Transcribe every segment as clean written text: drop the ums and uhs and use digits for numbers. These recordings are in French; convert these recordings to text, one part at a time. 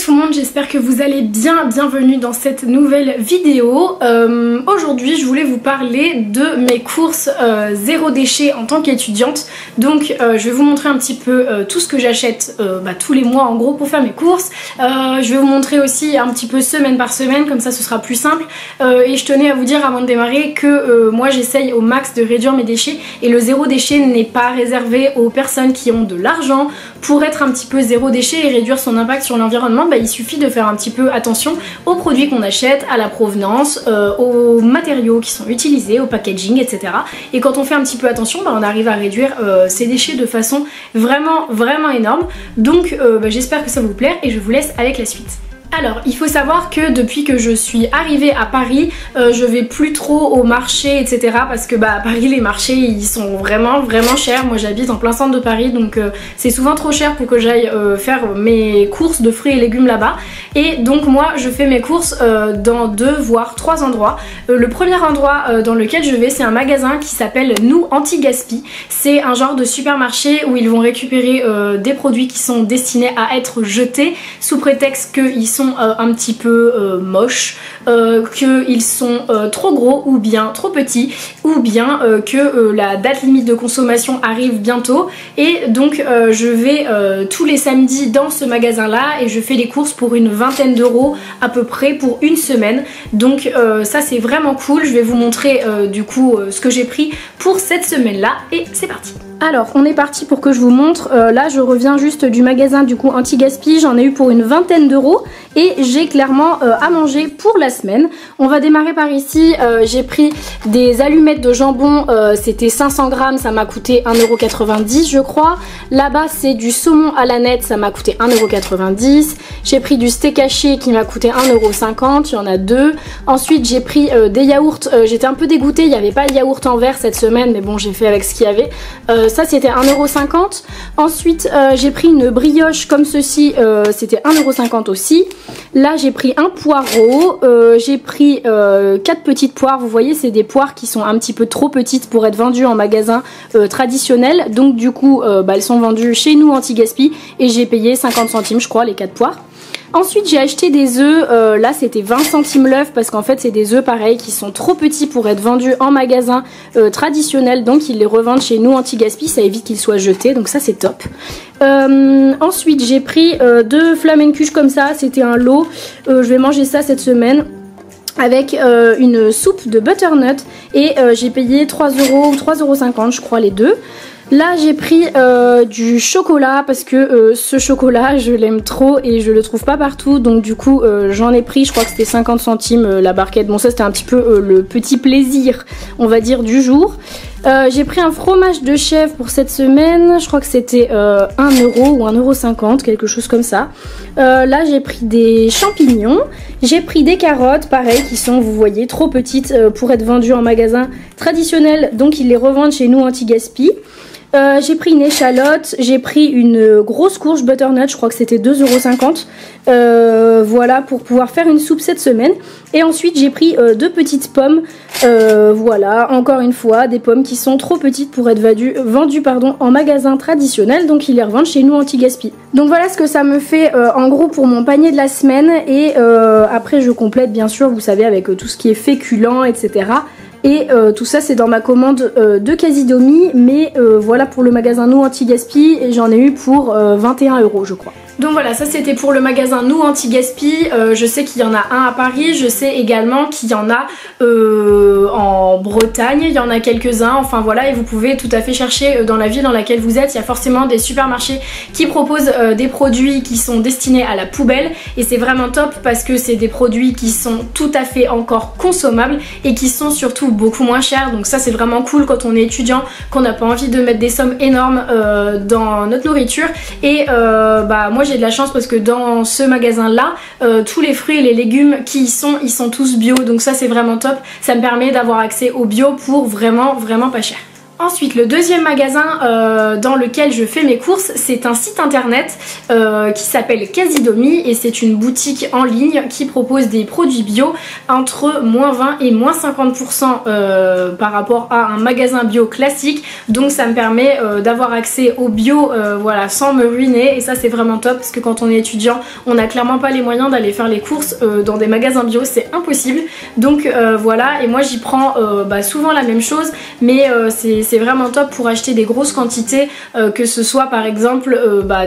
tout le monde, j'espère que vous allez bien, bienvenue dans cette nouvelle vidéo. Aujourd'hui je voulais vous parler de mes courses zéro déchet en tant qu'étudiante. Donc je vais vous montrer un petit peu tout ce que j'achète tous les mois en gros pour faire mes courses. Je vais vous montrer aussi un petit peu semaine par semaine, comme ça ce sera plus simple. Et je tenais à vous dire avant de démarrer que moi j'essaye au max de réduire mes déchets, et le zéro déchet n'est pas réservé aux personnes qui ont de l'argent. Pour être un petit peu zéro déchet et réduire son impact sur l'environnement, il suffit de faire un petit peu attention aux produits qu'on achète, à la provenance, aux matériaux qui sont utilisés, au packaging, etc. Et quand on fait un petit peu attention, on arrive à réduire ces déchets de façon vraiment énorme. Donc j'espère que ça va vous plaire et je vous laisse avec la suite. Alors, il faut savoir que depuis que je suis arrivée à Paris, je vais plus trop au marché, etc. Parce que à Paris, les marchés, ils sont vraiment chers. Moi, j'habite en plein centre de Paris, donc c'est souvent trop cher pour que j'aille faire mes courses de fruits et légumes là-bas. Et donc moi, je fais mes courses dans 2 voire 3 endroits. Le premier endroit dans lequel je vais, c'est un magasin qui s'appelle Nous Anti-Gaspi. C'est un genre de supermarché où ils vont récupérer des produits qui sont destinés à être jetés sous prétexte qu'ils sont un petit peu moches, qu'ils sont trop gros ou bien trop petits, ou bien que la date limite de consommation arrive bientôt. Et donc je vais tous les samedis dans ce magasin là et je fais les courses pour une vingtaine d'euros à peu près pour une semaine. Donc ça c'est vraiment cool. Je vais vous montrer du coup ce que j'ai pris pour cette semaine là et c'est parti. Alors on est parti pour que je vous montre. Là je reviens juste du magasin du coup anti-gaspi, j'en ai eu pour une vingtaine d'euros et j'ai clairement à manger pour la semaine. On va démarrer par ici. J'ai pris des allumettes de jambon, c'était 500 grammes, ça m'a coûté 1,90€ je crois. Là-bas c'est du saumon à la nette, ça m'a coûté 1,90€. J'ai pris du steak haché qui m'a coûté 1,50€, il y en a 2. Ensuite j'ai pris des yaourts, j'étais un peu dégoûtée, il n'y avait pas de yaourt en verre cette semaine, mais bon j'ai fait avec ce qu'il y avait. Ça c'était 1,50€. Ensuite j'ai pris une brioche comme ceci, c'était 1,50€ aussi. Là j'ai pris un poireau, j'ai pris 4 petites poires. Vous voyez c'est des poires qui sont un petit peu trop petites pour être vendues en magasin traditionnel. Donc du coup elles sont vendues chez Nous Anti-Gaspi et j'ai payé 50 centimes je crois les 4 poires. Ensuite j'ai acheté des œufs, là c'était 20 centimes l'œuf parce qu'en fait c'est des œufs pareils qui sont trop petits pour être vendus en magasin traditionnel, donc ils les revendent chez Nous Anti-Gaspi, ça évite qu'ils soient jetés, donc ça c'est top. Ensuite j'ai pris 2 flamencuches comme ça, c'était un lot, je vais manger ça cette semaine avec une soupe de butternut et j'ai payé 3€ ou 3,50€ je crois les deux. Là j'ai pris du chocolat parce que ce chocolat je l'aime trop et je le trouve pas partout, donc du coup j'en ai pris, je crois que c'était 50 centimes la barquette. Bon ça c'était un petit peu le petit plaisir on va dire du jour. J'ai pris un fromage de chèvre pour cette semaine, je crois que c'était 1€ ou 1,50€, quelque chose comme ça. Là j'ai pris des champignons, j'ai pris des carottes, pareil, qui sont, vous voyez, trop petites pour être vendues en magasin traditionnel, donc ils les revendent chez Nous Anti-Gaspi. J'ai pris une échalote, j'ai pris une grosse courge butternut, je crois que c'était 2,50€. Voilà, pour pouvoir faire une soupe cette semaine. Et ensuite j'ai pris 2 petites pommes, voilà, encore une fois des pommes qui sont trop petites pour être vendues en magasin traditionnel, donc ils les revendent chez Nous Anti-Gaspi. Donc voilà ce que ça me fait en gros pour mon panier de la semaine. Et après je complète bien sûr, vous savez, avec tout ce qui est féculent, etc. Et tout ça c'est dans ma commande de Casidomi, mais voilà pour le magasin Nous Anti-Gaspi et j'en ai eu pour 21€ je crois. Donc voilà, ça c'était pour le magasin Nous Anti-Gaspi. Je sais qu'il y en a un à Paris, je sais également qu'il y en a en Bretagne, il y en a quelques-uns, enfin voilà, et vous pouvez tout à fait chercher dans la ville dans laquelle vous êtes. Il y a forcément des supermarchés qui proposent des produits qui sont destinés à la poubelle et c'est vraiment top parce que c'est des produits qui sont tout à fait encore consommables et qui sont surtout beaucoup moins chers. Donc ça c'est vraiment cool quand on est étudiant, qu'on n'a pas envie de mettre des sommes énormes dans notre nourriture. Et moi j'ai de la chance parce que dans ce magasin là tous les fruits et les légumes qui y sont, ils sont tous bio, donc ça c'est vraiment top. Ça me permet d'avoir accès au bio pour vraiment pas cher. Ensuite, le deuxième magasin dans lequel je fais mes courses, c'est un site internet qui s'appelle Casidomi et c'est une boutique en ligne qui propose des produits bio entre -20 et -50% par rapport à un magasin bio classique. Donc ça me permet d'avoir accès au bio voilà, sans me ruiner et ça c'est vraiment top parce que quand on est étudiant, on n'a clairement pas les moyens d'aller faire les courses dans des magasins bio, c'est impossible. Donc voilà, et moi j'y prends souvent la même chose, mais c'est vraiment top pour acheter des grosses quantités, que ce soit par exemple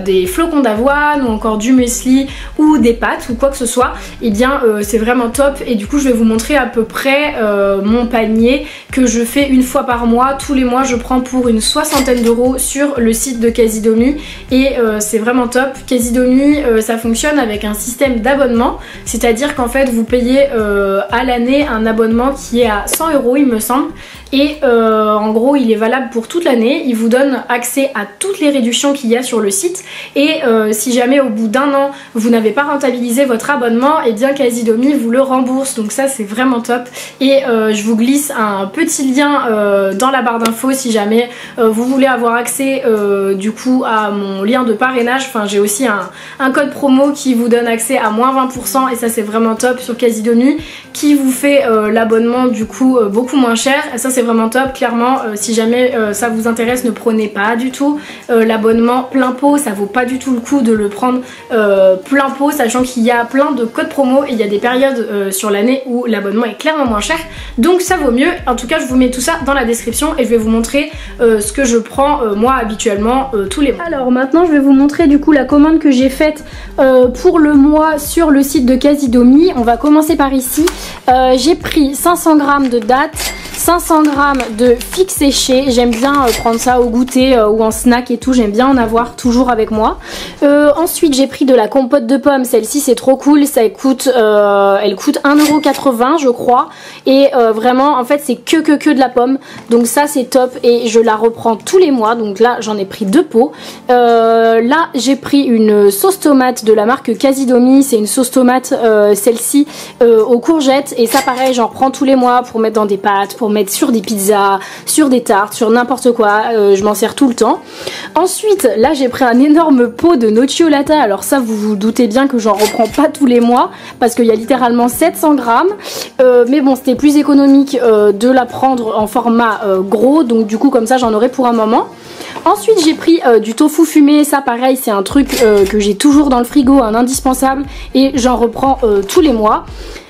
des flocons d'avoine ou encore du muesli ou des pâtes ou quoi que ce soit. Et bien c'est vraiment top et du coup je vais vous montrer à peu près mon panier que je fais une fois par mois. Tous les mois je prends pour une 60aine d'euros sur le site de Casidomi et c'est vraiment top. Casidomi ça fonctionne avec un système d'abonnement, c'est-à-dire qu'en fait vous payez à l'année un abonnement qui est à 100 euros il me semble. Et en gros il est valable pour toute l'année, il vous donne accès à toutes les réductions qu'il y a sur le site et si jamais au bout d'un an vous n'avez pas rentabilisé votre abonnement, et bien Casidomi vous le rembourse, donc ça c'est vraiment top. Et je vous glisse un petit lien dans la barre d'infos si jamais vous voulez avoir accès du coup à mon lien de parrainage. Enfin j'ai aussi un code promo qui vous donne accès à -20% et ça c'est vraiment top sur Casidomi, qui vous fait l'abonnement du coup beaucoup moins cher. Et ça c'est vraiment top, clairement si jamais ça vous intéresse, ne prenez pas du tout l'abonnement plein pot, ça vaut pas du tout le coup de le prendre plein pot, sachant qu'il y a plein de codes promo et il y a des périodes sur l'année où l'abonnement est clairement moins cher, donc ça vaut mieux. En tout cas je vous mets tout ça dans la description et je vais vous montrer ce que je prends moi habituellement tous les mois. Alors maintenant je vais vous montrer du coup la commande que j'ai faite pour le mois sur le site de Casidomi. On va commencer par ici. J'ai pris 500 g de dattes, 500 g de figues séchées, j'aime bien prendre ça au goûter ou en snack et tout, j'aime bien en avoir toujours avec moi. Ensuite j'ai pris de la compote de pommes, celle-ci c'est trop cool, ça coûte, elle coûte 1,80 € je crois, et vraiment en fait c'est que de la pomme, donc ça c'est top et je la reprends tous les mois, donc là j'en ai pris 2 pots. Là j'ai pris une sauce tomate de la marque Casidomi, c'est une sauce tomate celle-ci aux courgettes, et ça pareil j'en reprends tous les mois pour mettre dans des pâtes, pour mettre sur des pizzas, sur des tartes, sur n'importe quoi, je m'en sers tout le temps. Ensuite là j'ai pris un énorme pot de nocciolata, alors ça vous vous doutez bien que j'en reprends pas tous les mois parce qu'il y a littéralement 700 g, mais bon c'était plus économique de la prendre en format gros, donc du coup comme ça j'en aurai pour un moment. Ensuite j'ai pris du tofu fumé, ça pareil c'est un truc que j'ai toujours dans le frigo, un indispensable, et j'en reprends tous les mois.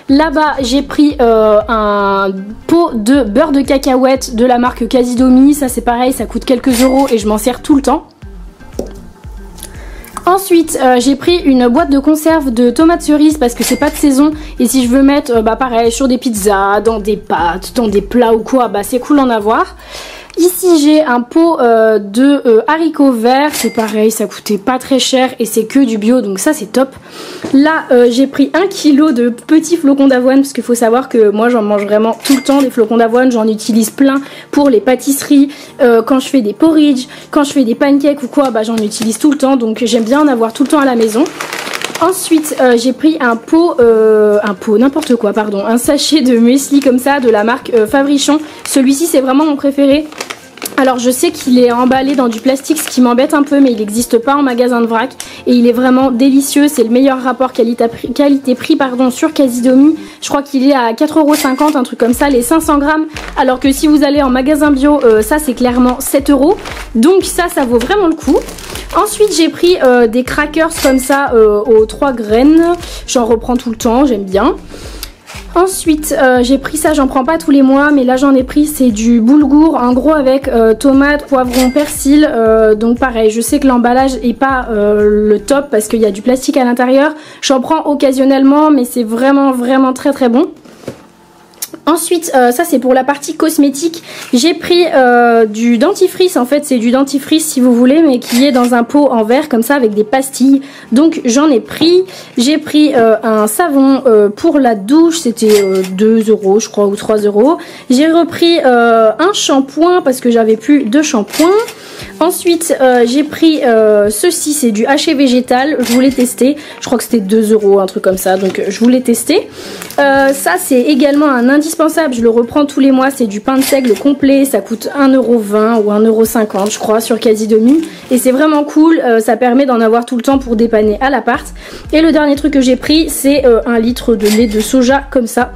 Là-bas j'ai pris un pot de beurre de cacahuète de la marque Casidomi, ça c'est pareil, ça coûte quelques euros et je m'en sers tout le temps. Ensuite j'ai pris une boîte de conserve de tomates cerises parce que c'est pas de saison, et si je veux mettre pareil sur des pizzas, dans des pâtes, dans des plats ou quoi, c'est cool d'en avoir. Ici j'ai un pot de haricots verts, c'est pareil, ça coûtait pas très cher et c'est que du bio, donc ça c'est top. Là j'ai pris 1 kg de petits flocons d'avoine parce qu'il faut savoir que moi j'en mange vraiment tout le temps des flocons d'avoine, j'en utilise plein pour les pâtisseries, quand je fais des porridge, quand je fais des pancakes ou quoi, j'en utilise tout le temps, donc j'aime bien en avoir tout le temps à la maison. Ensuite j'ai pris un pot n'importe quoi pardon, un sachet de muesli comme ça de la marque Fabrichon. Celui-ci c'est vraiment mon préféré. Alors je sais qu'il est emballé dans du plastique, ce qui m'embête un peu, mais il n'existe pas en magasin de vrac et il est vraiment délicieux. C'est le meilleur rapport qualité-prix sur Casidomi. Je crois qu'il est à 4,50 €, un truc comme ça, les 500 g, alors que si vous allez en magasin bio, ça c'est clairement 7 €. Donc ça vaut vraiment le coup. Ensuite j'ai pris des crackers comme ça aux 3 graines, j'en reprends tout le temps, j'aime bien. Ensuite j'ai pris ça, j'en prends pas tous les mois, mais là j'en ai pris, c'est du boulgour en gros avec tomates, poivrons, persil, donc pareil je sais que l'emballage est pas le top parce qu'il y a du plastique à l'intérieur. J'en prends occasionnellement mais c'est vraiment très bon. Ensuite ça c'est pour la partie cosmétique, j'ai pris du dentifrice, en fait c'est du dentifrice si vous voulez, mais qui est dans un pot en verre comme ça avec des pastilles, donc j'en ai pris. J'ai pris un savon pour la douche, c'était 2 € je crois ou 3 €. J'ai repris un shampoing parce que j'avais plus de shampoing. Ensuite j'ai pris ceci, c'est du haché végétal, je voulais tester, je crois que c'était 2 €, un truc comme ça, donc je voulais tester. Ça c'est également un indispensable, je le reprends tous les mois, c'est du pain de seigle complet, ça coûte 1,20 € ou 1,50 € je crois sur Casidomi, et c'est vraiment cool, ça permet d'en avoir tout le temps pour dépanner à l'appart. Et le dernier truc que j'ai pris, c'est 1 litre de lait de soja comme ça.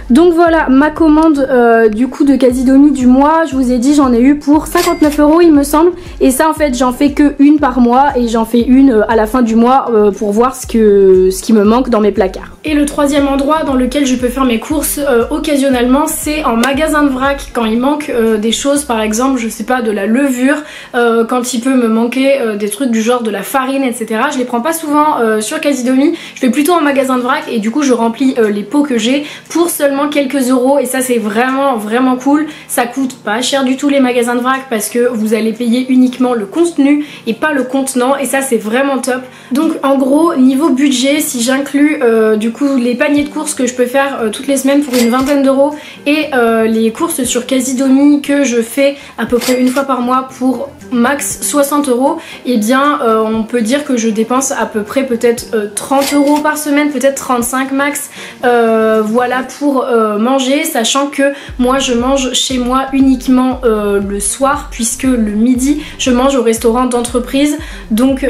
Donc voilà ma commande du coup de Casidomi du mois. Je vous ai dit, j'en ai eu pour 59 € il me semble, et ça en fait j'en fais que une par mois, et j'en fais une à la fin du mois pour voir ce qui me manque dans mes placards. Et le troisième endroit dans lequel je peux faire mes courses occasionnellement, c'est en magasin de vrac, quand il manque des choses, par exemple je sais pas, de la levure, quand il peut me manquer des trucs du genre de la farine, etc. Je les prends pas souvent sur Casidomi, je vais plutôt en magasin de vrac, et du coup je remplis les pots que j'ai pour seulement quelques euros, et ça c'est vraiment cool. Ça coûte pas cher du tout les magasins de vrac, parce que vous allez payer uniquement le contenu et pas le contenant, et ça c'est vraiment top. Donc en gros niveau budget, si j'inclus du coup les paniers de courses que je peux faire toutes les semaines pour une vingtaine d'euros, et les courses sur Casidomi que je fais à peu près une fois par mois pour max 60 €, et bien on peut dire que je dépense à peu près peut-être 30 € par semaine, peut-être 35 max, voilà, pour manger, sachant que moi je mange chez moi uniquement le soir, puisque le midi je mange au restaurant d'entreprise. Donc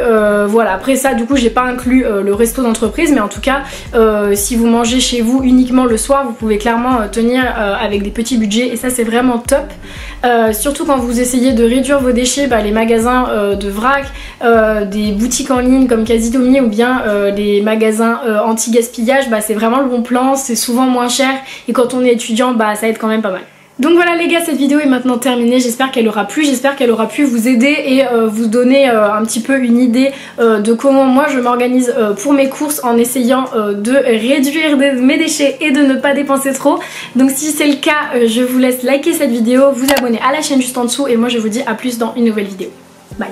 voilà, après ça du coup j'ai pas inclus le resto d'entreprise, mais en tout cas si vous mangez chez vous uniquement le soir, vous pouvez clairement tenir avec des petits budgets, et ça c'est vraiment top. Surtout quand vous essayez de réduire vos déchets, les magasins de vrac, des boutiques en ligne comme Casidomi, ou bien les magasins anti-gaspillage, c'est vraiment le bon plan, c'est souvent moins cher, et quand on est étudiant ça aide quand même pas mal. Donc voilà les gars, cette vidéo est maintenant terminée, j'espère qu'elle aura plu, j'espère qu'elle aura pu vous aider et vous donner un petit peu une idée de comment moi je m'organise pour mes courses, en essayant de réduire mes déchets et de ne pas dépenser trop. Donc si c'est le cas, je vous laisse liker cette vidéo, vous abonner à la chaîne juste en dessous, et moi je vous dis à plus dans une nouvelle vidéo. Bye.